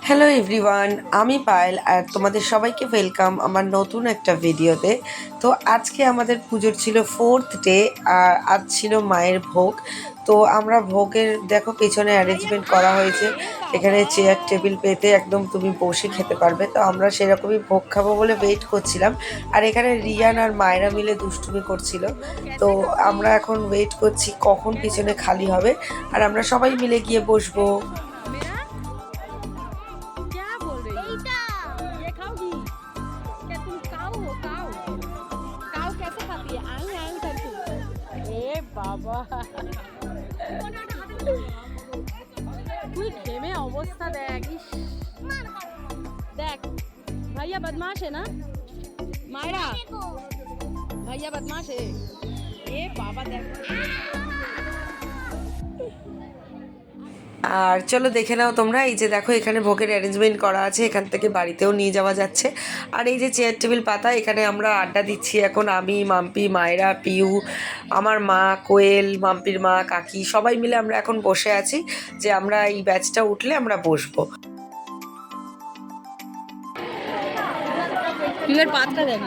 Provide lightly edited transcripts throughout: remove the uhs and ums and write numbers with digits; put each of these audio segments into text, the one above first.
Hello everyone, আমি পায়েল আর তোমাদের সবাইকে ওয়েলকাম আমার নতুন একটা ভিডিওতে। তো আজকে আমাদের পুজোর ছিল 4th ডে আর আজ ছিল মায়ের ভোগ। তো আমরা ভোগের দেখো পেছনে অ্যারেঞ্জমেন্ট করা হয়েছে, এখানে চেয়ার টেবিল পেতে একদম তুমি বসে খেতে পারবে। তো আমরা সেরকমই ভোগ খাবো বলে ওয়েট করছিলাম, আর এখানে রিয়ান আর মায়েরা মিলে দুষ্টুমি করছিল। তো আমরা এখন ওয়েট করছি কখন পিছনে খালি হবে আর আমরা সবাই মিলে গিয়ে বসবো। বাবা তুই ঘেমে অবস্থা দেখ। দেখ ভাইয়া বদমাশ है ना मायरा, भैया बदमाश है। ए बाबा देख। আর চলো দেখে নাও তোমরা, এই যে দেখো এখানে ভোগের অ্যারেঞ্জমেন্ট করা আছে, এখান থেকে বাড়িতেও নিয়ে যাওয়া যাচ্ছে। আর এই যে চেয়ার টেবিল পাতা, এখানে আমরা আড্ডা দিচ্ছি এখন, আমি, মাম্পি, মায়েরা, পিউ, আমার মা, কোয়েল, মাম্পির মা, কাকি, সবাই মিলে আমরা এখন বসে আছি যে আমরা এই ব্যাচটা উঠলে আমরা বসবো। পিউয়ের পাতটা দেখ,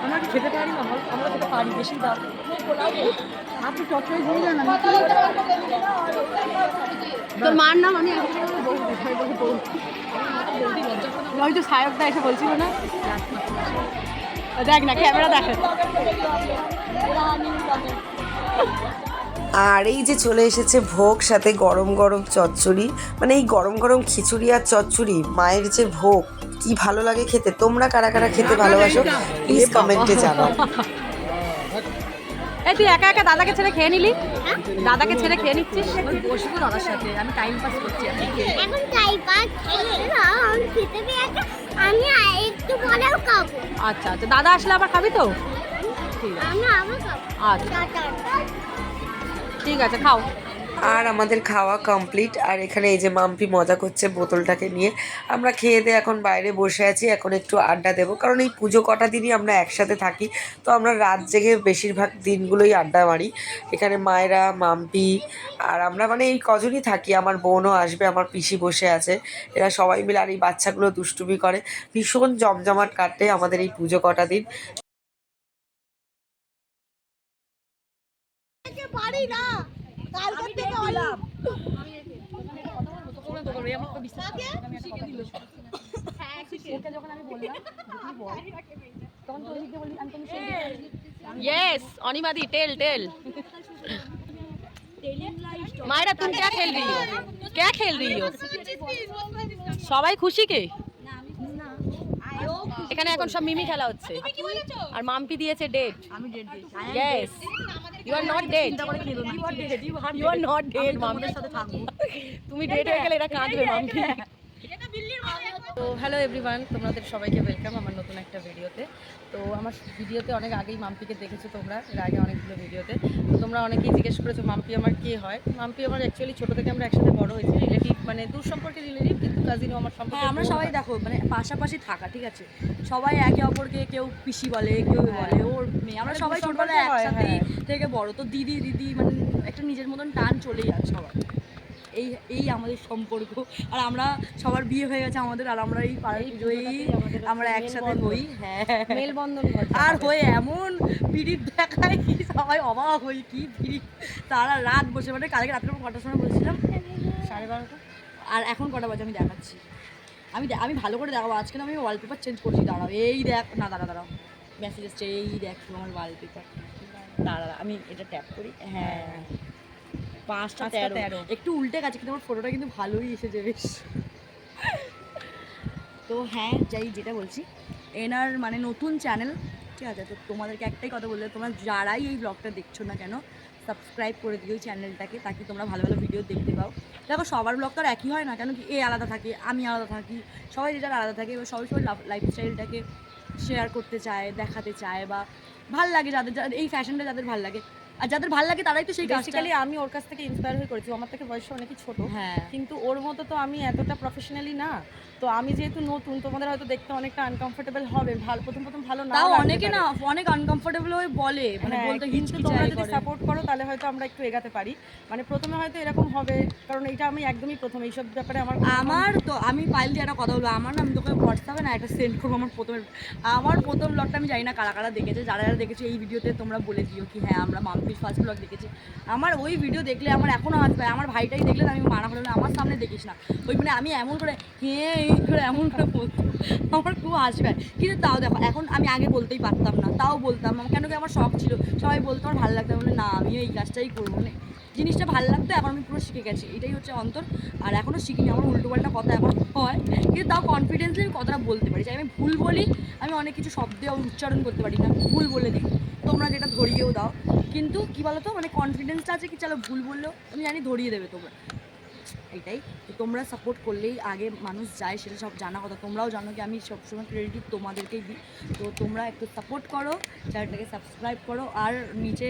আমরা খেতে পারি না, আমরা খেতে পারি বেশি দাম। আপনি চটচড়ি দিয়ে যান, তোর মার নাম আমি ওই তো সায়কদা এসে বলছিল না, দেখ না ক্যামেরা দেখে। আর এই যে চলে এসেছে ভোগ, সাথে গরম গরম চচ্চড়ি, মানে এই গরম গরম খিচুড়ি আর চচ্চড়ি, মায়ের যে ভোগ কি ভালো লাগে খেতে। তোমরা কারা কারা খেতে ভালোবাসো প্লিজ কমেন্টে জানাও। এই তুই একা একা দাদাকে ছেড়ে খেয়ে নিলি, দাদাকে ছেড়ে খেয়ে নিচ্ছিস। বসবো দাদার সাথে, আমি টাইম পাস করছি এখন টাইম পাস আমি খেতে পেয়েছি, আমি একটু পরেও খাবো। আচ্ছা আচ্ছা, দাদা আসলে আবার খাবি তো? আমি আবার খাবো। আচ্ছা ঠিক আছে, খাও। আর আমাদের খাওয়া কমপ্লিট, আর এখানে এই যে মাম্পি মজা করছে বোতলটাকে নিয়ে। আমরা খেয়ে দিয়ে এখন বাইরে বসে আছি, এখন একটু আড্ডা দেবো, কারণ এই পুজো কটা দিনই আমরা একসাথে থাকি। তো আমরা রাত জেগে বেশিরভাগ দিনগুলোই আড্ডা মারি এখানে, মায়েরা, মাম্পি আর আমরা, মানে এই কজনই থাকি। আমার বোনও আসবে, আমার পিসি বসে আছে, এরা সবাই মিলে, আর এই বাচ্চাগুলো দুষ্টুমি করে। ভীষণ জমজমাট কাটে আমাদের এই পুজো কটা দিন। পারি না, কালকে থেকে অলাম यस अनिमादी टेल टेल। मायरा तुम क्या खेल रही हो, क्या खेल रही हो? সবাই খুশি কে? এখানে এখন সব মিমি খেলা হচ্ছে, আর মাম্পি দিয়েছে ডেট। আমি ডেট দিয়েছি। Yes you are not date, you are not date. মাম্পির সাথে থাকবো, তুমি ডেট হয়ে গেলে এরা কাঁদবে মাম্পি। তো হ্যালো এভরিওয়ান, তোমাদের সবাইকে ওয়েলকাম আমার নতুন একটা ভিডিওতে। তো আমার ভিডিওতে অনেক আগেই মাম্পিকে দেখেছো তোমরা, এর আগে অনেকগুলো ভিডিওতে। তো তোমরা অনেকেই জিজ্ঞেস করেছো মাম্পি আমার কে হয়। মাম্পি আমার অ্যাকচুয়ালি ছোটো থেকে আমরা একসাথে বড় হয়েছি, রিলেটিভ, মানে দূর সম্পর্কে রিলেটিভ, কিন্তু কাজিনও আমার সম্পর্কে। আমরা সবাই দেখো মানে পাশাপাশি থাকা, ঠিক আছে, সবাই একে অপরকে, কেউ পিসি বলে, কেউ বলে ওর মেয়ে, আমরা সবাই ছোটবেলায় একসাথে থেকে বড়। তো দিদি দিদি মানে একটা নিজের মতন টান চলেই আছে সবার। এই এই আমাদের সম্পর্ক, আর আমরা সবার বিয়ে হয়ে গেছে আমাদের, আর আমরা এই পাড়ায় পুজোই আমরা একসাথে হই। হ্যাঁ, মেলবন্ধন আর হয়ে এমন পিড়িত দেখায় কি সবাই অবাক হই, কি পিড়িত। তারা রাত বসে, মানে কালকে রাত্রে কটার সময় বলছিলাম, 12:30, আর এখন কটা বাজে আমি দেখাচ্ছি। আমি ভালো করে দেখাবো, আজকে না আমি ওয়ালপেপার চেঞ্জ করছি। দাঁড়াও, এই দেখ না, দাঁড়াও মেসেজ এসছে, এই দেখ আমার ওয়ালপেপার। দাঁড়া আমি এটা ট্যাপ করি। হ্যাঁ 5:13, একটু উল্টে গেছে কিন্তু আমার ফটোটা কিন্তু ভালোই এসেছে বেশ। তো হ্যাঁ, যাই যেটা বলছি, এনার মানে নতুন চ্যানেল, ঠিক আছে। তো তোমাদেরকে একটাই কথা বললে, তোমরা যারাই এই ব্লগটা দেখছো না কেন, সাবস্ক্রাইব করে দিও চ্যানেলটাকে, তাকে তোমরা ভালো ভালো ভিডিও দেখতে পাও। দেখো সবার ব্লগ তো আর একই হয় না, কেন কি এ আলাদা থাকে, আমি আলাদা থাকি, সবাই যেটা আলাদা থাকে, এবার সবাই লাইফস্টাইলটাকে শেয়ার করতে চায়, দেখাতে চায়, বা ভাল লাগে যাদের এই ফ্যাশনটা যাদের ভাল লাগে, আর যাদের ভালো লাগে তারাই তো সেই কাজটা বেসিক্যালি আমি ওর কাছ থেকে ইন্সপায়ার হয়ে করেছি, ও আমার থেকে বয়সে অনেকই ছোট, হ্যাঁ কিন্তু ওর মতো তো আমি এতটা প্রফেশনালি না। তো আমি যেহেতু নতুন, তোমাদের হয়তো দেখতে অনেকটা আনকমফোর্টেবল হবে, ভালো প্রথম প্রথম ভালো না তাও লাগতে অনেকে পারে। না অনেক আনকমফোর্টেবল হয়ে বলে, মানে হ্যাঁ, বলতে কিন্তু তোমরা হিচকিচাই যদি করে। সাপোর্ট করো তাহলে হয়তো আমরা একটু এগাতে পারি। মানে প্রথমে হয়তো এরকম হবে, কারণ এটা আমি একদমই প্রথম এইসব ব্যাপারে আমার তো আমি পাইল দিয়ে একটা কথা বলবো, আমার না আমি তোকে হোয়াটসঅ্যাপে না একটা সেন্ড করবো আমার প্রথম ব্লগটা। আমি জানি না কারা কারা দেখেছে, যারা যারা দেখেছে এই ভিডিওতে তোমরা বলে দিও কি হ্যাঁ আমরা মাম্পির ফার্স্ট ব্লগ দেখেছি। আমার ওই ভিডিও দেখলে আমার এখনও হাত পায়, আমার ভাইটাই দেখলে আমি মানা করলাম আমার সামনে দেখিস না, ওই মানে আমি এমন করে হ্যাঁ এই করে এমন করে বলতাম, আমার খুব হাসি পায়। কিন্তু তাও দেখো এখন আমি আগে বলতেই পারতাম না, তাও বলতাম, কেন কি আমার শখ ছিল, সবাই বলতো আমার ভালো লাগতো, বলে না আমিও এই কাজটাই করবো, মানে জিনিসটা ভালো লাগতো, এখন আমি পুরো শিখে গেছি, এটাই হচ্ছে অন্তর। আর এখনও শিখিনি, আমার উল্টোপাল্টা কথা এখন হয়, কিন্তু তাও কনফিডেন্সলি আমি কথাটা বলতে পারি, যে আমি ভুল বলি, আমি অনেক কিছু শব্দে উচ্চারণ করতে পারি না, ভুল বলে দিই, তোমরা যেটা ধরিয়েও দাও, কিন্তু কী বলো তো মানে কনফিডেন্সটা আছে কি চলো ভুল বললেও আমি জানি ধরিয়ে দেবে তোমরা, এটাই। তো তোমরা সাপোর্ট করলেই আগে মানুষ যায়, সেটা সব জানা কথা, তোমরাও জানো কি আমি সবসময় ক্রেডিট তোমাদেরকেই দিই। তো তোমরা একটু সাপোর্ট করো, চ্যানেলটাকে সাবস্ক্রাইব করো, আর নিচে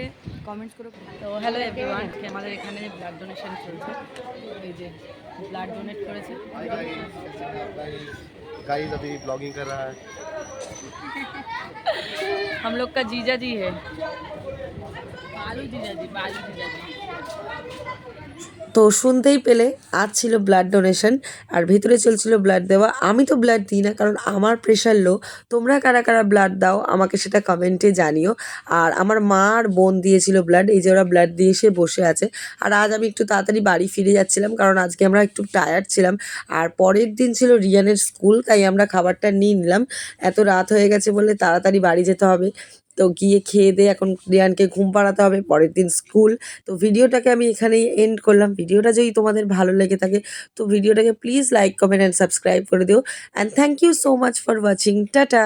কমেন্টস করো। তো হ্যালো এভরিওয়ান, আমাদের এখানে ব্লাড ডোনেশন চলছে, এই যে ব্লাড ডোনেট করেছে। गाइस अभी ब्लॉगिंग कर रहा है। हम लोग का जीजा जी है। তো শুনতেই পেলে আজ ছিল ব্লাড ডোনেশন আর ভিতরে চলছিল ব্লাড দেওয়া। আমি তো ব্লাড দিই না, কারণ আমার প্রেশার লো। তোমরা কারা কারা ব্লাড দাও আমাকে সেটা কমেন্টে জানিও। আর আমার মা আর বোন দিয়েছিল ব্লাড, এই যে ওরা ব্লাড দিয়ে এসে বসে আছে। আর আজ আমি একটু তাড়াতাড়ি বাড়ি ফিরে যাচ্ছিলাম, কারণ আজকে আমরা একটু টায়ার্ড ছিলাম। আর পরের দিন ছিল রিয়ানের স্কুল, তাই আমরা খাবারটা নিয়ে নিলাম। এত রাত হয়ে গেছে বলে তাড়াতাড়ি বাড়ি যেতে হবে। তো গিয়ে খেয়ে দিয়ে এখন রিয়ানকে ঘুম পাড়াতে হবে, পরের দিন স্কুল। তো ভিডিওটাকে আমি এখানেই এন্ড করলাম। ভিডিওটা যদি তোমাদের ভালো লেগে থাকে তো ভিডিওটাকে please like, comment and subscribe করে দিও। And thank you so much for watching. Tata.